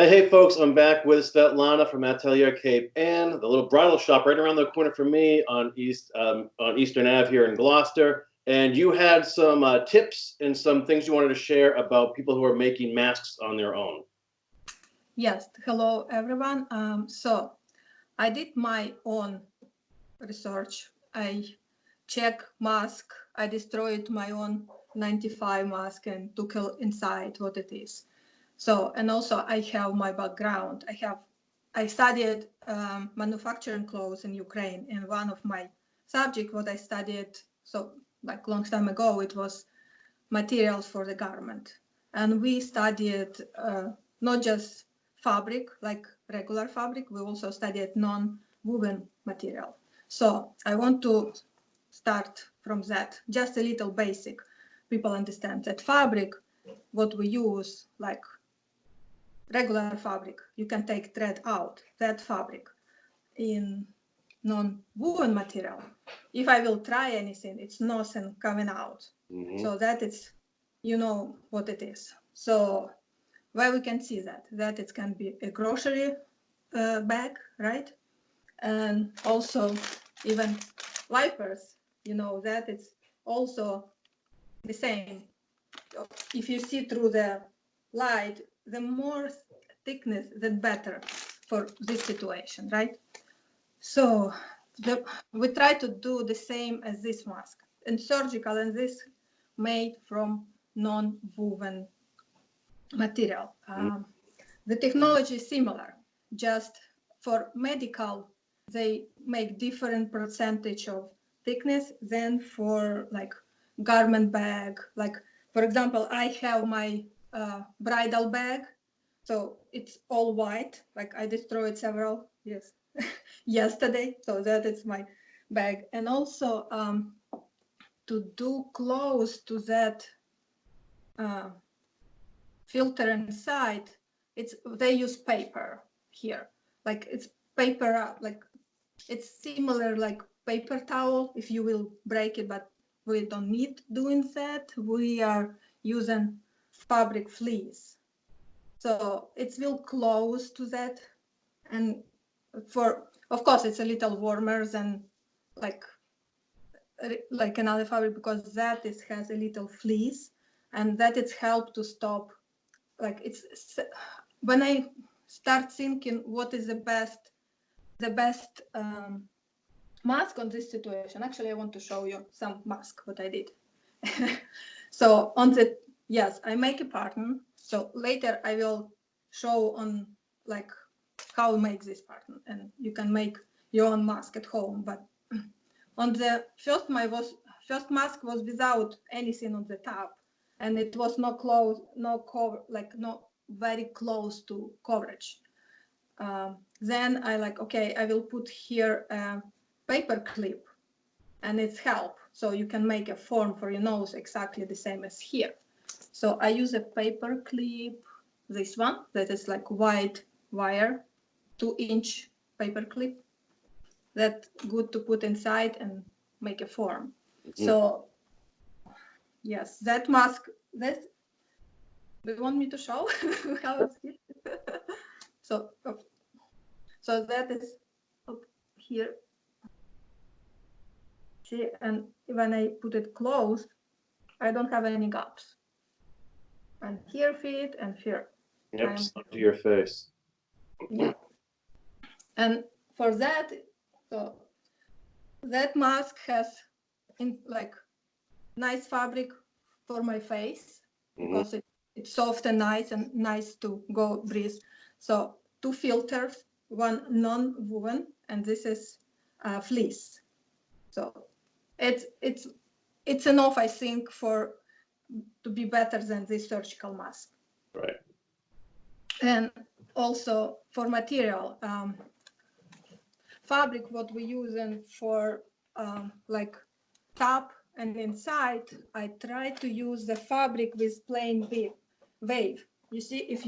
Hey, folks, I'm back with Svitlana from Atelier Cape Ann, the little bridal shop right around the corner from me on Eastern Ave here in Gloucester. And you had some tips and some things you wanted to share about people who are making masks on their own. Yes, hello everyone. So I did my own research. I checked mask. I destroyed my own 95 mask and took inside what it is. So, and also I have my background. I studied manufacturing clothes in Ukraine, and one of my subject what I studied, so like long time ago, it was materials for the garment. And we studied not just fabric, like regular fabric, we also studied non-woven material. So I want to start from that, just a little basic. People understand that fabric, what we use, like regular fabric, you can take thread out, that fabric. In non-woven material, if I will try anything, it's nothing coming out. So that it's, you know what it is. So where we can see that it can be a grocery bag, right? And also even wipers, you know that it's also the same. If you see through the light, the more thickness, the better for this situation, right? So we try to do the same as this mask, and surgical, and this made from non-woven material. The technology is similar, just for medical, they make different percentage of thickness than for like garment bag. Like, for example, I have my bridal bag, so it's all white, like I destroyed several, yes, yesterday, so that is my bag. And also to do close to that filter inside, they use paper here, like it's paper, like it's similar like paper towel if you will break it, but we don't need doing that. We are using fabric fleece, so it will close to that. And for, of course, it's a little warmer than like another fabric, because that is has a little fleece, and that it's help to stop, like it's, when I start thinking what is the best mask on this situation, actually I want to show you some mask what I did. So on the, yes, I make a pattern, so later I will show on like how to make this pattern, and you can make your own mask at home. But on the first mask was without anything on the top, and it was no close, no cover, like no very close to coverage. Then I like, okay, I will put here a paper clip, and it's help, so you can make a form for your nose exactly the same as here. So I use a paper clip, this one that is like white wire, 2-inch paper clip, that good to put inside and make a form. So yes, that mask, that, do you want me to show how it's here? So so that is up here, see, and when I put it closed, I don't have any gaps, and here fit and here. Yep, to your face. Yeah. And for that, so that mask has in like nice fabric for my face, because it's soft and nice to go breathe. So 2 filters, one non-woven, and this is fleece. So it's enough, I think, for to be better than this surgical mask. Right. And also for material, fabric what we using for like top and inside, I try to use the fabric with plain wave. You see, if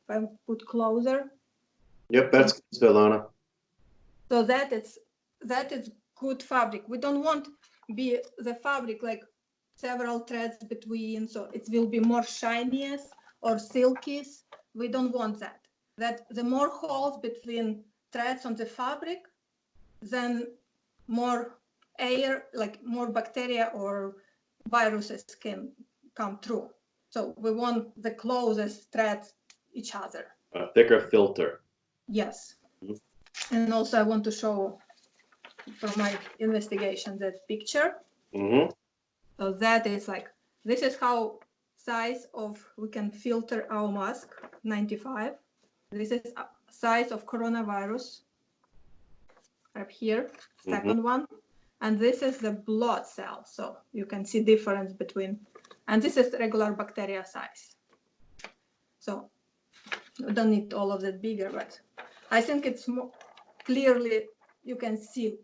I put closer. Yep, that's good, Svitlana. So that is good fabric. We don't want be the fabric like several threads between, so it will be more shiniest or silkiest. We don't want that. that the more holes between threads on the fabric, then more air, like more bacteria or viruses can come through. So we want the closest threads each other. A thicker filter. Yes. And also I want to show from my investigation that picture. So that is like, this is how size of, we can filter our mask, 95. This is size of coronavirus up here, second one. And this is the blood cell. So you can see difference between, and this is regular bacteria size. So we don't need all of that bigger, but I think it's more clearly, you can see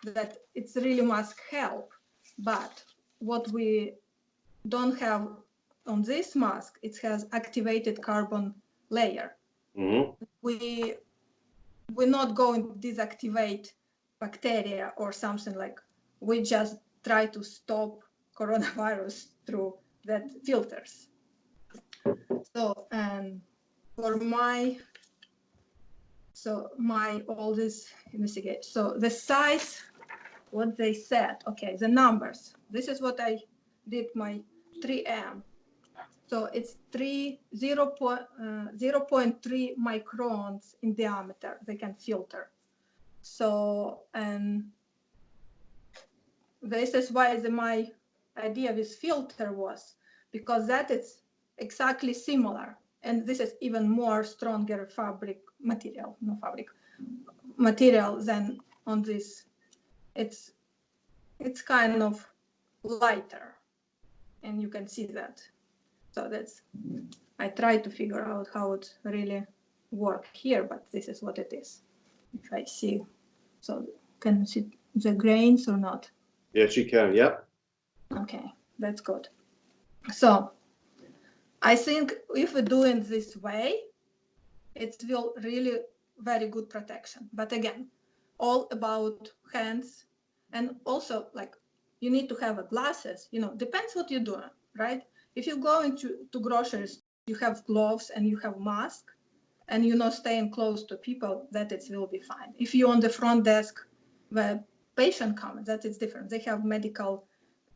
that it's really must help. But what we don't have on this mask, it has activated carbon layer. We're not going to deactivate bacteria or something, like we just try to stop coronavirus through that filters. So, and for my all this investigate. So the size, what they said, okay, the numbers. This is what I did my 3M. So it's 0.3 microns in diameter they can filter. So, and this is why my idea with filter was, because that is exactly similar. And this is even more stronger fabric material, no fabric material than on this. It's kind of lighter, and you can see that. So that's, I try to figure out how it really work here, but this is what it is. If I see, so can you see the grains or not? Yes, you can. Yep. Okay, that's good. So I think if we do it this way, it will really very good protection. But again, all about hands, and also like you need to have glasses, you know, depends what you're doing, right? If you go into groceries, you have gloves and you have mask, and you're not staying close to people, that it will be fine. If you're on the front desk where patient comes, that is different. They have medical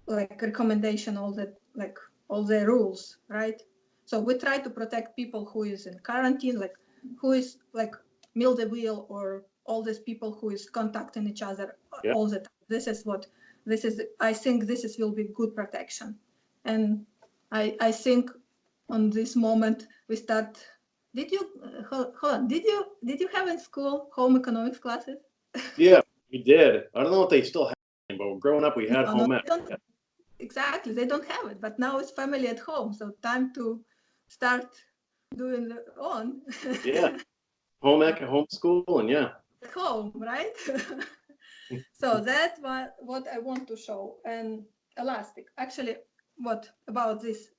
like recommendation, all that, like all the rules, right? So we try to protect people who is in quarantine, like who is like meal the wheel, or all these people who is contacting each other all the time. This is what, this is, I think this is will be good protection. And I think on this moment we start, did you, hold on, did you have in school home economics classes? Yeah, we did. I don't know if they still have it, but growing up we had No, home no, ec. exactly, they don't have it, but now it's family at home, so time to start doing on. Yeah, home ec, homeschool, and yeah. At home, right? So that's what I want to show. And elastic, actually, what about this?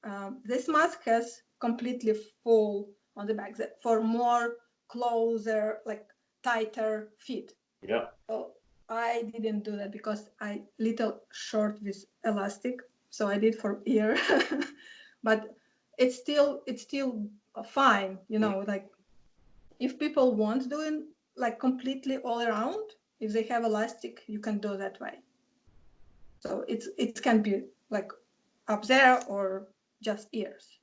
This mask has completely full on the back for more closer, like tighter fit. Yeah. So I didn't do that because I little short with elastic, so I did for ear. But it's still fine, you know, like if people want doing like completely all around, if they have elastic, you can do that way. So it can be like up there or just ears.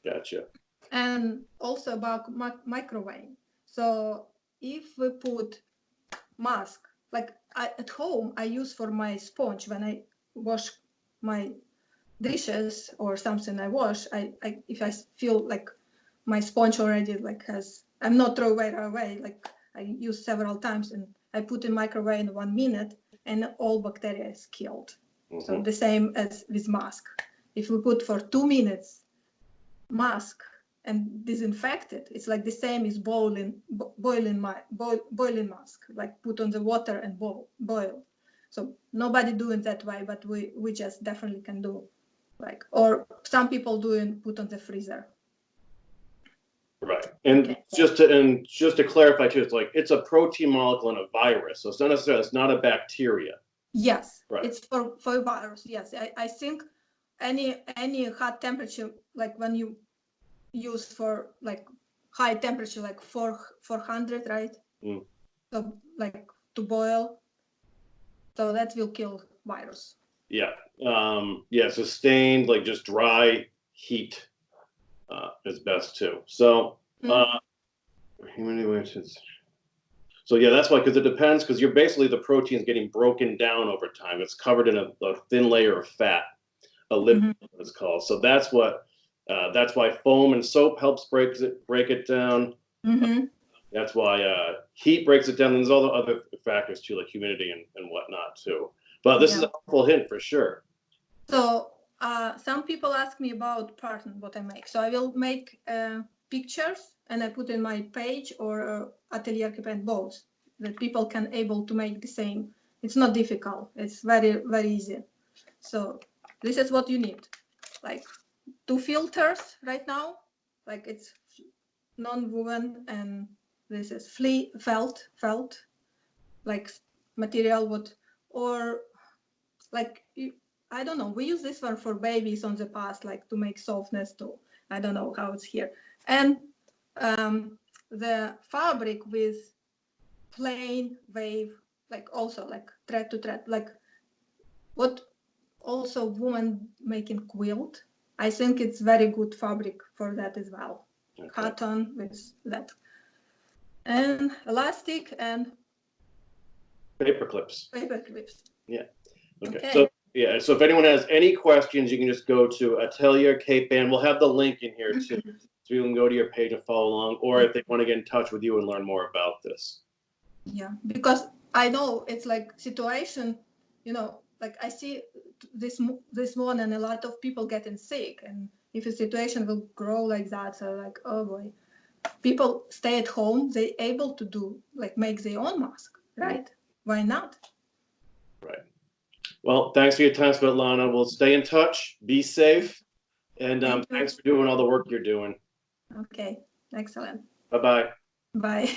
Gotcha. And also about microwave. So if we put mask, like at home, I use for my sponge when I wash my dishes or something I wash, I if I feel like my sponge already like has, I'm not throw away, like I use several times, and I put in microwave in 1 minute and all bacteria is killed. So the same as with mask. If we put for 2 minutes mask and disinfect it, it's like the same as boiling mask, like put on the water and boil. So nobody doing that way, but we just definitely can do, like, or some people doing put on the freezer. Right. And Okay. just to clarify too, it's like it's a protein molecule in a virus, so it's not necessarily, it's not a bacteria. Yes, right. It's for virus. Yes, I think any hot temperature, like when you use for like high temperature, like 400, right? Mm. So like to boil. So that will kill virus. Yeah. Yeah, sustained, like just dry heat is best too. So, so yeah, that's why, because it depends, because you're basically, the protein's getting broken down over time. It's covered in a thin layer of fat, a lipid, it's called. So that's why foam and soap helps break it down. That's why heat breaks it down. And there's all the other factors too, like humidity and whatnot too. But this is a helpful hint for sure. So some people ask me about pattern, what I make. So I will make pictures and I put in my page or Atelier Cape both, that people can able to make the same. It's not difficult. It's very, very easy. So this is what you need. Like 2 filters right now. Like it's non-woven, and this is felt, like material what, or like, I don't know, we use this one for babies on the past, like to make softness too. I don't know how it's here. And the fabric with plain wave, like also like thread to thread, like what also women making quilt. I think it's very good fabric for that as well. Okay. Cotton with that. And elastic and paper clips. Paper clips. Yeah. Okay. So yeah, so if anyone has any questions, you can just go to Atelier Cape Ann. We'll have the link in here too, so you can go to your page and follow along. Or if they want to get in touch with you and learn more about this. Yeah, because I know it's like situation, you know, like I see this one, and a lot of people getting sick, and if a situation will grow like that, so like, oh boy, people stay at home, they able to do like make their own mask, right? Why not? Right. Well, thanks for your time, Svitlana. We'll stay in touch. Be safe. And thanks for doing all the work you're doing. Okay. Excellent. Bye-bye. Bye.